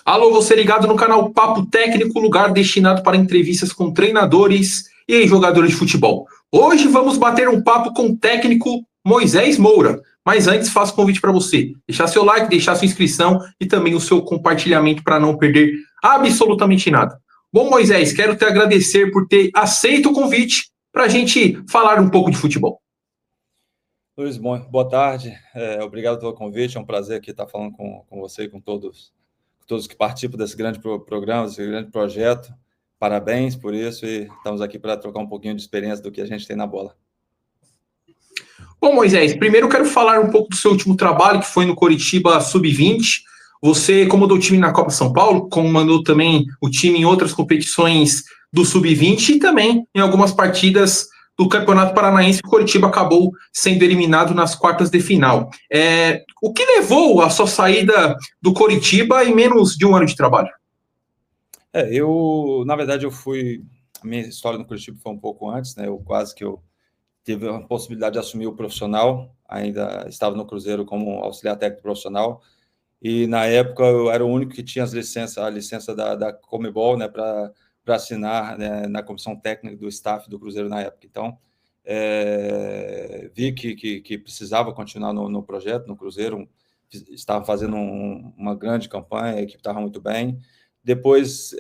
Alô, você ligado no canal Papo Técnico, lugar destinado para entrevistas com treinadores e jogadores de futebol. Hoje vamos bater um papo com o técnico Moisés Moura. Mas antes, faço convite para você deixar seu like, deixar sua inscrição e também o seu compartilhamento para não perder absolutamente nada. Bom, Moisés, quero te agradecer por ter aceito o convite para a gente falar um pouco de futebol. Luiz, boa tarde. Obrigado pelo convite. É um prazer aqui estar falando com você e com todos que participam desse grande programa, desse grande projeto. Parabéns por isso e estamos aqui para trocar um pouquinho de experiência do que a gente tem na bola. Bom, Moisés, primeiro eu quero falar um pouco do seu último trabalho, que foi no Coritiba Sub-20. Você comandou o time na Copa São Paulo, comandou também o time em outras competições do Sub-20 e também em algumas partidas do Campeonato Paranaense. O Coritiba acabou sendo eliminado nas quartas de final. O que levou a sua saída do Coritiba em menos de um ano de trabalho? Na verdade, a minha história no Coritiba foi um pouco antes, né? Eu tive a possibilidade de assumir o profissional, ainda estava no Cruzeiro como auxiliar técnico profissional, e na época eu era o único que tinha a licença da Comebol, né, para assinar, né, na comissão técnica do staff do Cruzeiro na época. Então, vi que precisava continuar no projeto, no Cruzeiro, estava fazendo uma grande campanha, a equipe estava muito bem. Depois,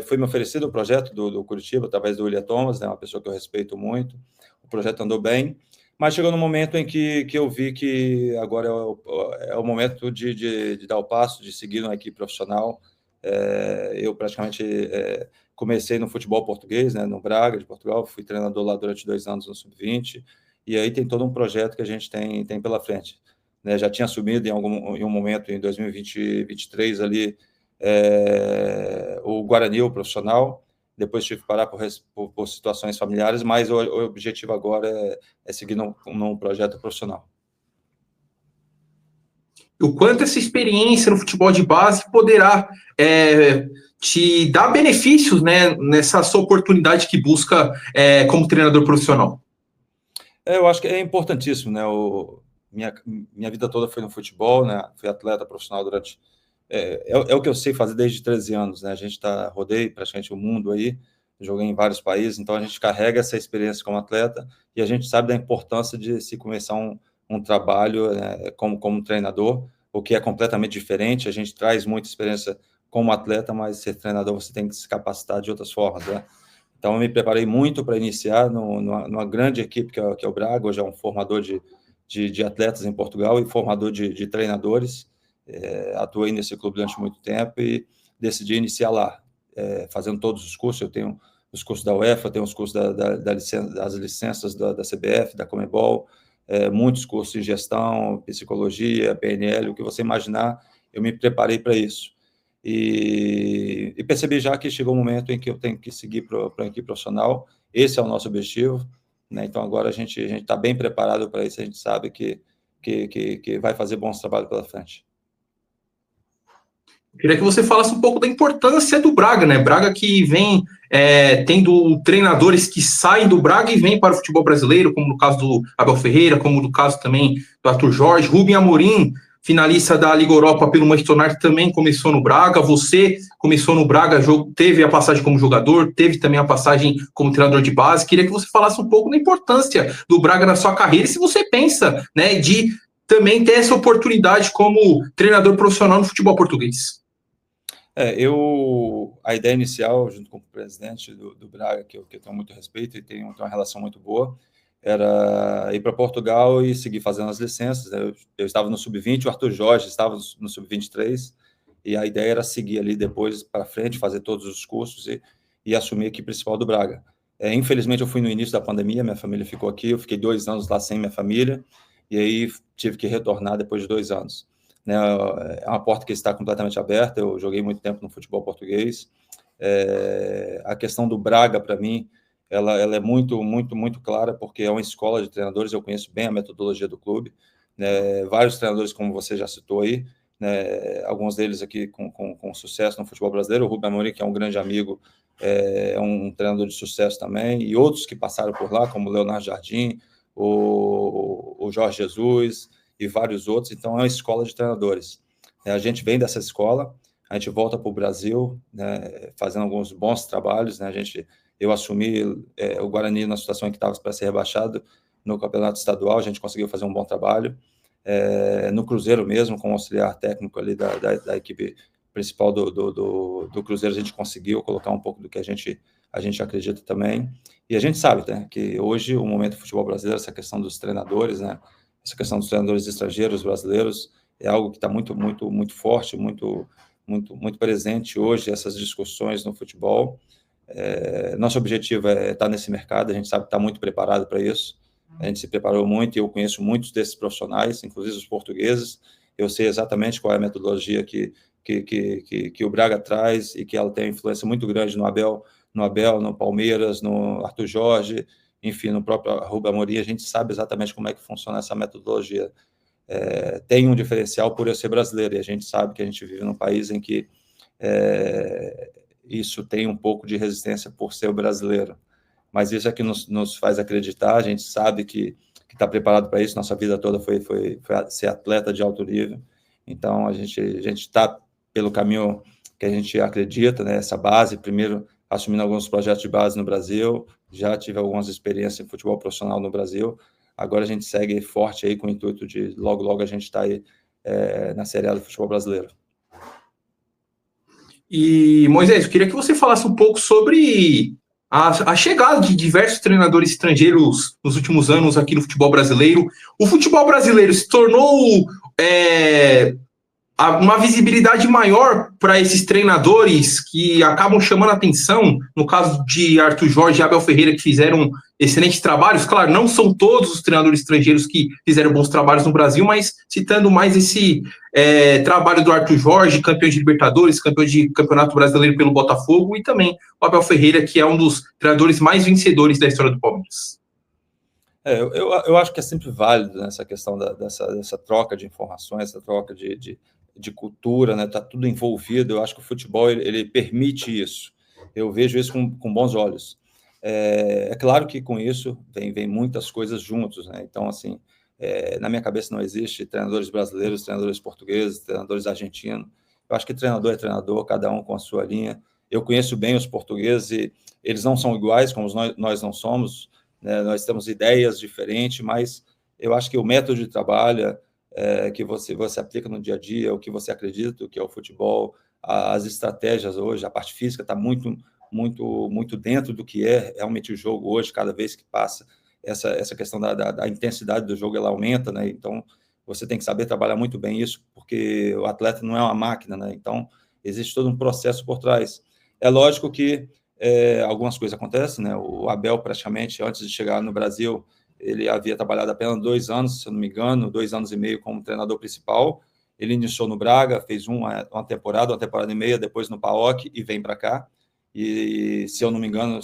foi me oferecido o projeto do Coritiba, através do William Thomas, né, uma pessoa que eu respeito muito. O projeto andou bem, mas chegou no momento em que eu vi que agora é o momento de dar o passo, de seguir uma equipe profissional. Eu praticamente comecei no futebol português, né, no Braga, de Portugal, fui treinador lá durante 2 anos no Sub-20, e aí tem todo um projeto que a gente tem pela frente. Né, já tinha assumido em um momento, em 2023, ali, o Guarani, o profissional. Depois tive que parar por situações familiares, mas o objetivo agora é seguir num projeto profissional. O quanto essa experiência no futebol de base poderá te dar benefícios, né, nessa sua oportunidade que busca como treinador profissional? Eu acho que é importantíssimo, né? Minha vida toda foi no futebol, né? Fui atleta profissional durante... É o que eu sei fazer desde 13 anos, né? Rodei praticamente o mundo aí, joguei em vários países, então a gente carrega essa experiência como atleta e a gente sabe da importância de se começar um trabalho como treinador, o que é completamente diferente. A gente traz muita experiência como atleta, mas ser treinador você tem que se capacitar de outras formas, né? Então eu me preparei muito para iniciar numa grande equipe que é o Braga. Hoje é um formador de atletas em Portugal e formador de treinadores. Atuei nesse clube durante muito tempo e decidi iniciar lá, fazendo todos os cursos. Eu tenho os cursos da UEFA, tenho os cursos das licenças da CBF, da Comebol, muitos cursos em gestão, psicologia, PNL, o que você imaginar, eu me preparei para isso. E percebi já que chegou um momento em que eu tenho que seguir para a equipe profissional. Esse é o nosso objetivo, né? Então agora a gente está bem preparado para isso, a gente sabe que vai fazer bons trabalhos pela frente. Queria que você falasse um pouco da importância do Braga, né? Braga que vem tendo treinadores que saem do Braga e vêm para o futebol brasileiro, como no caso do Abel Ferreira, como no caso também do Arthur Jorge. Rubem Amorim, finalista da Liga Europa pelo Manchester United, também começou no Braga. Você começou no Braga, teve a passagem como jogador, teve também a passagem como treinador de base. Queria que você falasse um pouco da importância do Braga na sua carreira e se você pensa, né, de também ter essa oportunidade como treinador profissional no futebol português. A ideia inicial, junto com o presidente do Braga, que eu tenho muito respeito e tenho uma relação muito boa, era ir para Portugal e seguir fazendo as licenças. Eu estava no Sub-20, o Arthur Jorge estava no Sub-23, e a ideia era seguir ali depois para frente, fazer todos os cursos e assumir a equipe principal do Braga. Infelizmente, eu fui no início da pandemia, minha família ficou aqui, eu fiquei 2 anos lá sem minha família, e aí tive que retornar depois de 2 anos. Né, é uma porta que está completamente aberta. Eu joguei muito tempo no futebol português. A questão do Braga, para mim, ela é muito, muito, muito clara, porque é uma escola de treinadores. Eu conheço bem a metodologia do clube, né, vários treinadores, como você já citou aí, né, alguns deles aqui com sucesso no futebol brasileiro. O Rubem Amorim, que é um grande amigo, é um treinador de sucesso também, e outros que passaram por lá, como o Leonardo Jardim, o Jorge Jesus e vários outros. Então é uma escola de treinadores. A gente vem dessa escola, a gente volta para o Brasil, né, fazendo alguns bons trabalhos, né, eu assumi o Guarani na situação em que estava para ser rebaixado no campeonato estadual, a gente conseguiu fazer um bom trabalho, no Cruzeiro mesmo, com o auxiliar técnico ali da equipe principal do Cruzeiro, a gente conseguiu colocar um pouco do que a gente acredita também, e a gente sabe, né, que hoje o momento do futebol brasileiro, essa questão dos treinadores, né, essa questão dos treinadores estrangeiros, brasileiros, é algo que está muito, muito, muito forte, muito, muito, muito presente hoje, essas discussões no futebol. Nosso objetivo é estar nesse mercado, a gente sabe que está muito preparado para isso, a gente se preparou muito, e eu conheço muitos desses profissionais, inclusive os portugueses, eu sei exatamente qual é a metodologia que o Braga traz, e que ela tem influência muito grande no Abel, no Palmeiras, no Arthur Jorge, enfim, no próprio Rubem Amorim, a gente sabe exatamente como é que funciona essa metodologia. Tem um diferencial por eu ser brasileiro, e a gente sabe que a gente vive num país em que isso tem um pouco de resistência por ser brasileiro, mas isso é que nos faz acreditar, a gente sabe que está preparado para isso, nossa vida toda foi ser atleta de alto nível, então a gente está pelo caminho que a gente acredita, né, essa base, primeiro assumindo alguns projetos de base no Brasil, já tive algumas experiências em futebol profissional no Brasil, agora a gente segue forte aí com o intuito de logo a gente estar aí na Série A do futebol brasileiro. E, Moisés, eu queria que você falasse um pouco sobre a chegada de diversos treinadores estrangeiros nos últimos anos aqui no futebol brasileiro. O futebol brasileiro se tornou uma visibilidade maior para esses treinadores que acabam chamando a atenção, no caso de Arthur Jorge e Abel Ferreira, que fizeram excelentes trabalhos. Claro, não são todos os treinadores estrangeiros que fizeram bons trabalhos no Brasil, mas citando mais esse trabalho do Arthur Jorge, campeão de Libertadores, campeão de Campeonato Brasileiro pelo Botafogo, e também o Abel Ferreira, que é um dos treinadores mais vencedores da história do Palmeiras. Eu acho que é sempre válido, né, essa questão dessa troca de informações, essa troca de cultura, né? Tá tudo envolvido. Eu acho que o futebol ele permite isso. Eu vejo isso com bons olhos. É claro que com isso vem muitas coisas juntos, né? Então, assim, na minha cabeça não existe treinadores brasileiros, treinadores portugueses, treinadores argentinos. Eu acho que treinador é treinador, cada um com a sua linha. Eu conheço bem os portugueses e eles não são iguais, como nós não somos, né? Nós temos ideias diferentes, mas eu acho que o método de trabalho que você aplica no dia a dia, o que você acredita, o que é o futebol, as estratégias hoje, a parte física está muito, muito, muito dentro do que é realmente o jogo hoje, cada vez que passa essa questão da intensidade do jogo, ela aumenta, né? Então, você tem que saber trabalhar muito bem isso, porque o atleta não é uma máquina, né? Então, existe todo um processo por trás. É lógico que algumas coisas acontecem, né? O Abel, praticamente, antes de chegar no Brasil, ele havia trabalhado apenas 2 anos, se eu não me engano, 2 anos e meio como treinador principal. Ele iniciou no Braga, fez uma temporada e meia, depois no PAOK e vem para cá. E, se eu não me engano,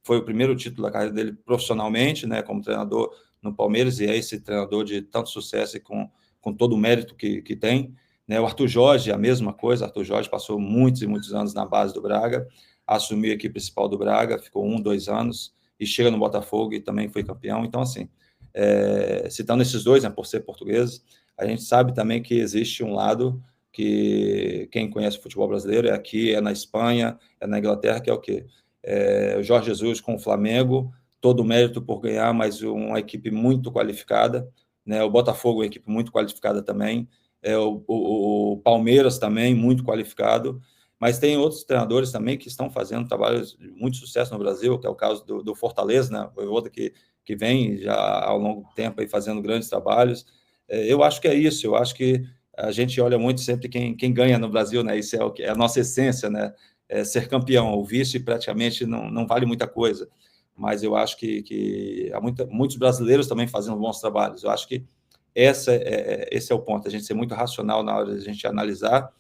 foi o primeiro título da carreira dele profissionalmente, né, como treinador no Palmeiras, e é esse treinador de tanto sucesso e com todo o mérito que tem. Né? O Arthur Jorge, a mesma coisa. Arthur Jorge passou muitos e muitos anos na base do Braga, assumiu a equipe principal do Braga, ficou 2 anos, e chega no Botafogo e também foi campeão. Então, assim, citando esses dois, né, por ser portugueses, a gente sabe também que existe um lado que quem conhece o futebol brasileiro é aqui, é na Espanha, é na Inglaterra, que é o quê? O Jorge Jesus com o Flamengo, todo o mérito por ganhar, mas uma equipe muito qualificada, né? O Botafogo é uma equipe muito qualificada também, o Palmeiras também, muito qualificado, mas tem outros treinadores também que estão fazendo trabalhos de muito sucesso no Brasil, que é o caso do Fortaleza, né? O Voivoda que vem já há um longo tempo aí fazendo grandes trabalhos. Eu acho que é isso, eu acho que a gente olha muito sempre quem ganha no Brasil, né? Isso é a nossa essência, né? Ser campeão. O vice praticamente não vale muita coisa, mas eu acho que há muitos brasileiros também fazendo bons trabalhos. Eu acho que esse é o ponto, a gente ser muito racional na hora de a gente analisar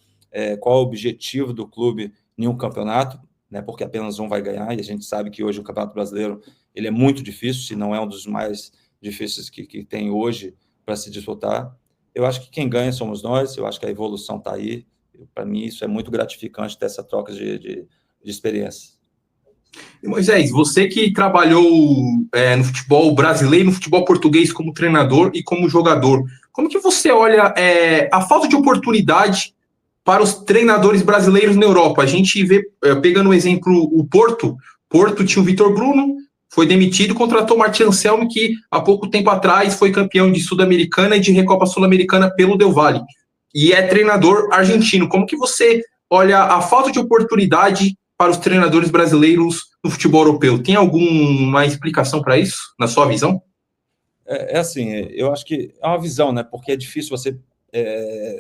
qual é o objetivo do clube em um campeonato, né, porque apenas um vai ganhar, e a gente sabe que hoje o Campeonato Brasileiro ele é muito difícil, se não é um dos mais difíceis que tem hoje para se disputar. Eu acho que quem ganha somos nós, eu acho que a evolução está aí, para mim isso é muito gratificante ter essa troca de experiência. E Moisés, você que trabalhou no futebol brasileiro, no futebol português como treinador e como jogador, como que você olha a falta de oportunidade para os treinadores brasileiros na Europa. A gente vê, pegando o exemplo, o Porto tinha o Vitor Bruno, foi demitido, contratou o Martin Anselmi, que há pouco tempo atrás foi campeão de Sul-Americana e de Recopa Sul-Americana pelo Del Valle, e é treinador argentino. Como que você olha a falta de oportunidade para os treinadores brasileiros no futebol europeu? Tem alguma explicação para isso, na sua visão? Assim, eu acho que é uma visão, né? Porque é difícil você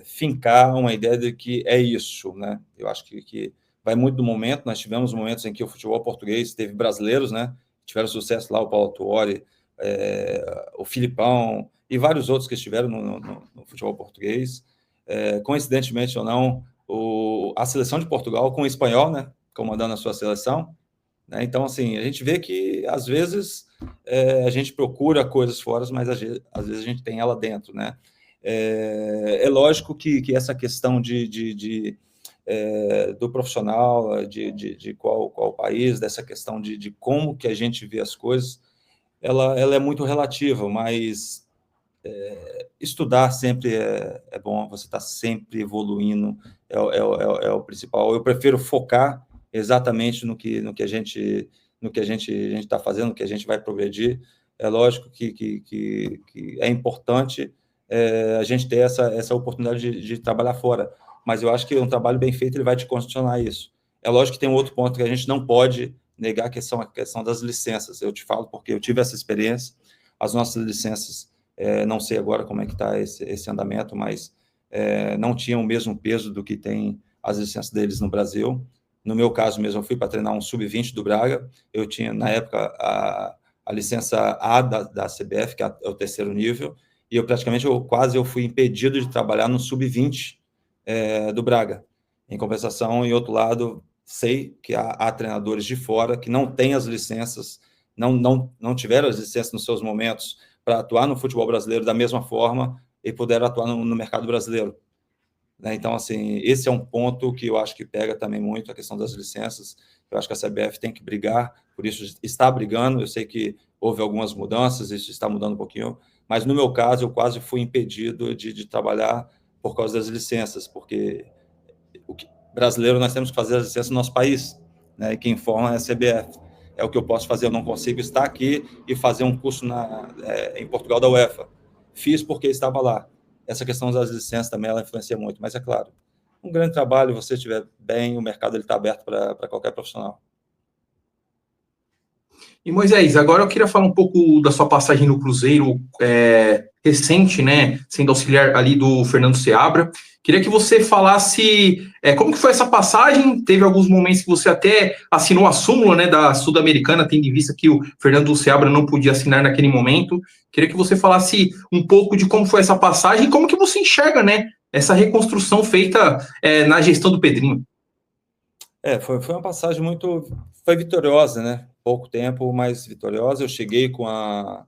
fincar uma ideia de que é isso, né? Eu acho que vai muito do momento. Nós tivemos momentos em que o futebol português teve brasileiros, né? Tiveram sucesso lá, o Paulo Tuori, o Filipão e vários outros que estiveram no futebol português. Coincidentemente ou não, a seleção de Portugal com o espanhol, né? Comandando a sua seleção. Né? Então, assim, a gente vê que, às vezes, a gente procura coisas fora, mas, às vezes, a gente tem ela dentro, né? É lógico que essa questão do profissional, de qual país, dessa questão de como que a gente vê as coisas, ela é muito relativa, mas estudar sempre é bom, você está sempre evoluindo, é o principal. Eu prefiro focar exatamente no que a gente está fazendo, no que a gente vai progredir. É lógico que é importante a gente ter essa oportunidade de trabalhar fora, mas eu acho que um trabalho bem feito ele vai te condicionar isso. É lógico que tem um outro ponto que a gente não pode negar, que são a questão das licenças. Eu te falo porque eu tive essa experiência. As nossas licenças, não sei agora como é que está esse andamento, mas não tinham o mesmo peso do que tem as licenças deles no Brasil. No meu caso mesmo, eu fui para treinar um sub-20 do Braga. Eu tinha, na época, a licença A da CBF, que é o terceiro nível, e eu fui impedido de trabalhar no sub-20 do Braga. Em compensação, em outro lado, sei que há treinadores de fora que não têm as licenças, não tiveram as licenças nos seus momentos para atuar no futebol brasileiro da mesma forma e puderam atuar no mercado brasileiro. Né? Então, assim, esse é um ponto que eu acho que pega também muito a questão das licenças. Eu acho que a CBF tem que brigar, por isso está brigando. Eu sei que houve algumas mudanças, isso está mudando um pouquinho, mas no meu caso, eu quase fui impedido de trabalhar por causa das licenças, porque brasileiro nós temos que fazer as licenças no nosso país, né? E quem informa é a CBF. É o que eu posso fazer, eu não consigo estar aqui e fazer um curso em Portugal da UEFA. Fiz porque estava lá. Essa questão das licenças também ela influencia muito, mas é claro, um grande trabalho, você estiver bem, o mercado está aberto para qualquer profissional. E Moisés, agora eu queria falar um pouco da sua passagem no Cruzeiro recente, né, sendo auxiliar ali do Fernando Seabra. Queria que você falasse como que foi essa passagem. Teve alguns momentos que você até assinou a súmula, né, da Sul-Americana, tendo em vista que o Fernando Seabra não podia assinar naquele momento. Queria que você falasse um pouco de como foi essa passagem e como que você enxerga, né, essa reconstrução feita na gestão do Pedrinho. Foi uma passagem foi vitoriosa, né? Pouco tempo, mas vitoriosa. Eu cheguei com a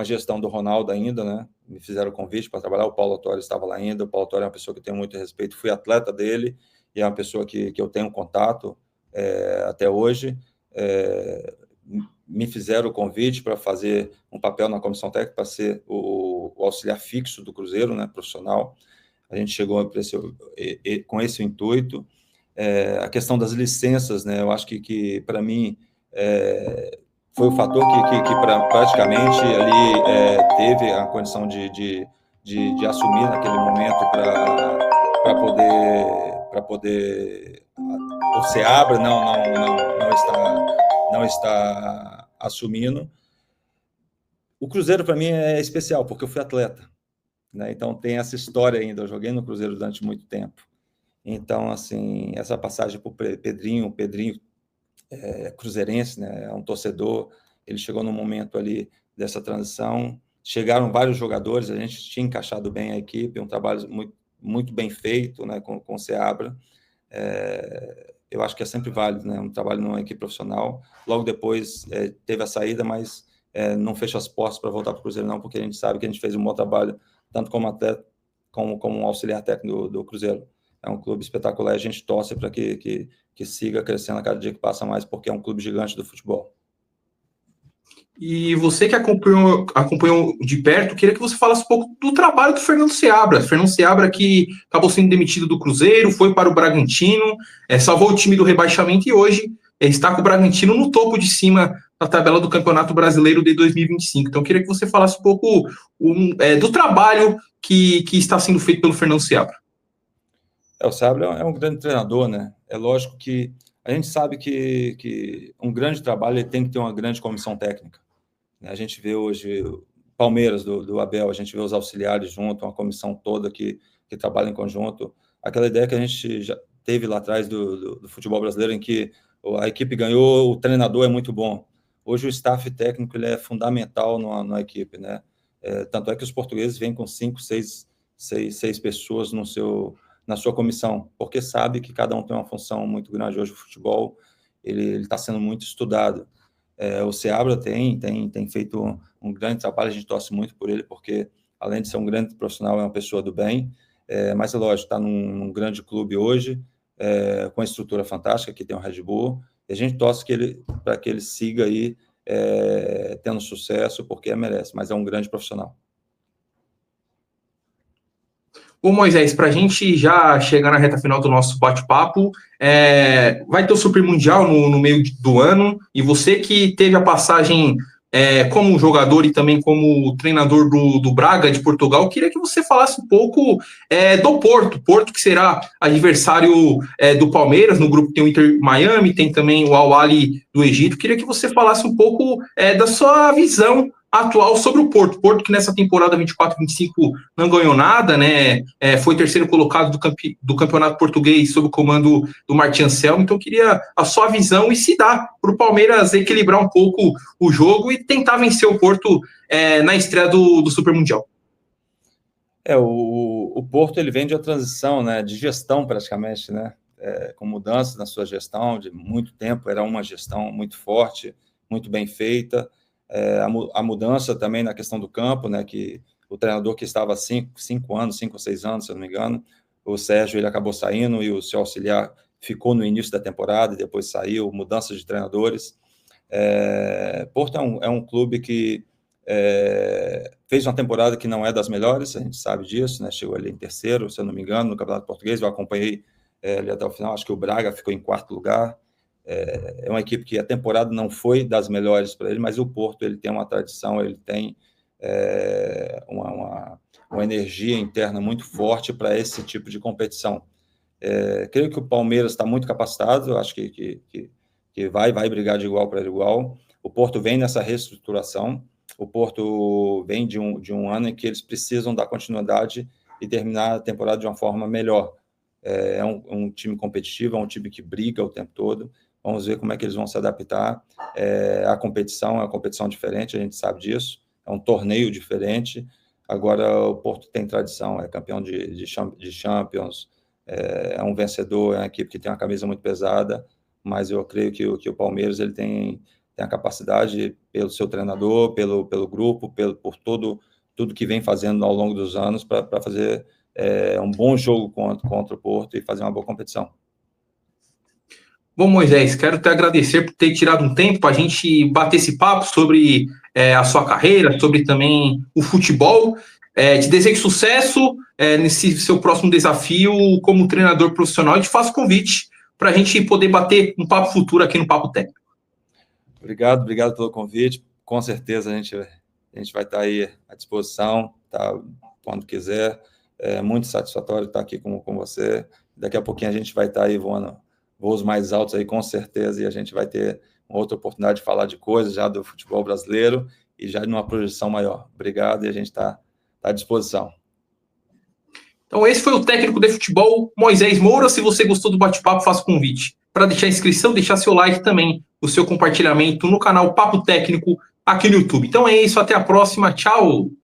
gestão do Ronaldo ainda, né? Me fizeram o convite para trabalhar, o Paulo Autuori estava lá ainda. O Paulo Autuori é uma pessoa que eu tenho muito respeito, fui atleta dele e é uma pessoa que eu tenho contato até hoje. Me fizeram o convite para fazer um papel na comissão técnica, para ser o auxiliar fixo do Cruzeiro, né? Profissional. A gente chegou com esse intuito. A questão das licenças, né? Eu acho que para mim, foi o fator que praticamente ali teve a condição de assumir naquele momento para poder o Seabra não está assumindo. O Cruzeiro, para mim, é especial, porque eu fui atleta. Né? Então, tem essa história ainda. Eu joguei no Cruzeiro durante muito tempo. Então, assim, essa passagem para o Pedrinho cruzeirense, né, é um torcedor, ele chegou no momento ali dessa transição, chegaram vários jogadores, a gente tinha encaixado bem a equipe, um trabalho muito, muito bem feito, né, com o Seabra. Eu acho que é sempre válido, né, um trabalho numa equipe profissional. Logo depois teve a saída, mas não fecha as portas para voltar para o Cruzeiro não, porque a gente sabe que a gente fez um bom trabalho, tanto como atleta, como um auxiliar técnico do Cruzeiro. É um clube espetacular, a gente torce para que siga crescendo a cada dia que passa mais, porque é um clube gigante do futebol. E você que acompanhou de perto, queria que você falasse um pouco do trabalho do Fernando Seabra. Fernando Seabra que acabou sendo demitido do Cruzeiro, foi para o Bragantino, salvou o time do rebaixamento e hoje está com o Bragantino no topo de cima da tabela do Campeonato Brasileiro de 2025. Então, queria que você falasse um pouco do trabalho que está sendo feito pelo Fernando Seabra. O Seabra é um grande treinador, né? É lógico que a gente sabe que um grande trabalho ele tem que ter uma grande comissão técnica. A gente vê hoje Palmeiras do Abel, a gente vê os auxiliares junto, uma comissão toda que trabalha em conjunto. Aquela ideia que a gente já teve lá atrás do futebol brasileiro, em que a equipe ganhou, o treinador é muito bom. Hoje o staff técnico ele é fundamental na equipe, né? Tanto é que os portugueses vêm com 5, 6 pessoas na sua comissão, porque sabe que cada um tem uma função muito grande. Hoje o futebol ele está sendo muito estudado. O Seabra tem feito um grande trabalho, a gente torce muito por ele, porque além de ser um grande profissional, é uma pessoa do bem, mas é lógico, está num grande clube hoje, com a estrutura fantástica, que tem o Red Bull, e a gente torce para que ele siga aí tendo sucesso, porque merece, mas é um grande profissional. Ô Moisés, para a gente já chegar na reta final do nosso bate-papo, vai ter o Super Mundial no meio do ano, e você que teve a passagem como jogador e também como treinador do Braga de Portugal, queria que você falasse um pouco do Porto que será adversário do Palmeiras, no grupo tem o Inter Miami, tem também o Al Ahly do Egito, queria que você falasse um pouco da sua visão atual sobre o Porto que nessa temporada 24-25 não ganhou nada, né? Foi terceiro colocado do campeonato português sob o comando do Martin Anselmo, então eu queria a sua visão e se dá para o Palmeiras equilibrar um pouco o jogo e tentar vencer o Porto na estreia do Super Mundial. O Porto ele vem de uma transição, né, de gestão praticamente, né? Com mudanças na sua gestão de muito tempo, era uma gestão muito forte, muito bem feita. A mudança também na questão do campo, né, que o treinador que estava há 5 ou 6 anos, se eu não me engano, o Sérgio, ele acabou saindo e o seu auxiliar ficou no início da temporada e depois saiu, mudança de treinadores. Porto é um clube que fez uma temporada que não é das melhores, a gente sabe disso, né, chegou ali em terceiro, se eu não me engano, no Campeonato Português, eu acompanhei ali até o final, acho que o Braga ficou em 4º lugar. É uma equipe que a temporada não foi das melhores para ele, mas o Porto ele tem uma tradição, ele tem uma energia interna muito forte para esse tipo de competição. Creio que o Palmeiras está muito capacitado, acho que vai brigar de igual para igual. O Porto vem nessa reestruturação, o Porto vem de um ano em que eles precisam dar continuidade e terminar a temporada de uma forma melhor. É um time competitivo, é um time que briga o tempo todo. Vamos ver como é que eles vão se adaptar. A competição é uma competição diferente, a gente sabe disso. É um torneio diferente. Agora, o Porto tem tradição, é campeão de Champions, é um vencedor, é uma equipe que tem uma camisa muito pesada, mas eu creio que o Palmeiras ele tem a capacidade, pelo seu treinador, pelo grupo, por tudo que vem fazendo ao longo dos anos, para fazer um bom jogo contra o Porto e fazer uma boa competição. Bom, Moisés, quero te agradecer por ter tirado um tempo para a gente bater esse papo sobre a sua carreira, sobre também o futebol. Te desejo sucesso nesse seu próximo desafio como treinador profissional e te faço convite para a gente poder bater um papo futuro aqui no Papo Técnico. Obrigado pelo convite. Com certeza a gente vai estar aí à disposição, tá? Quando quiser. É muito satisfatório estar aqui com você. Daqui a pouquinho a gente vai estar aí voando voos mais altos aí, com certeza, e a gente vai ter uma outra oportunidade de falar de coisas já do futebol brasileiro e já numa projeção maior. Obrigado e a gente está à disposição. Então esse foi o técnico de futebol, Moisés Moura. Se você gostou do bate-papo, faça o convite para deixar a inscrição, deixar seu like também, o seu compartilhamento no canal Papo Técnico aqui no YouTube. Então é isso, até a próxima, tchau!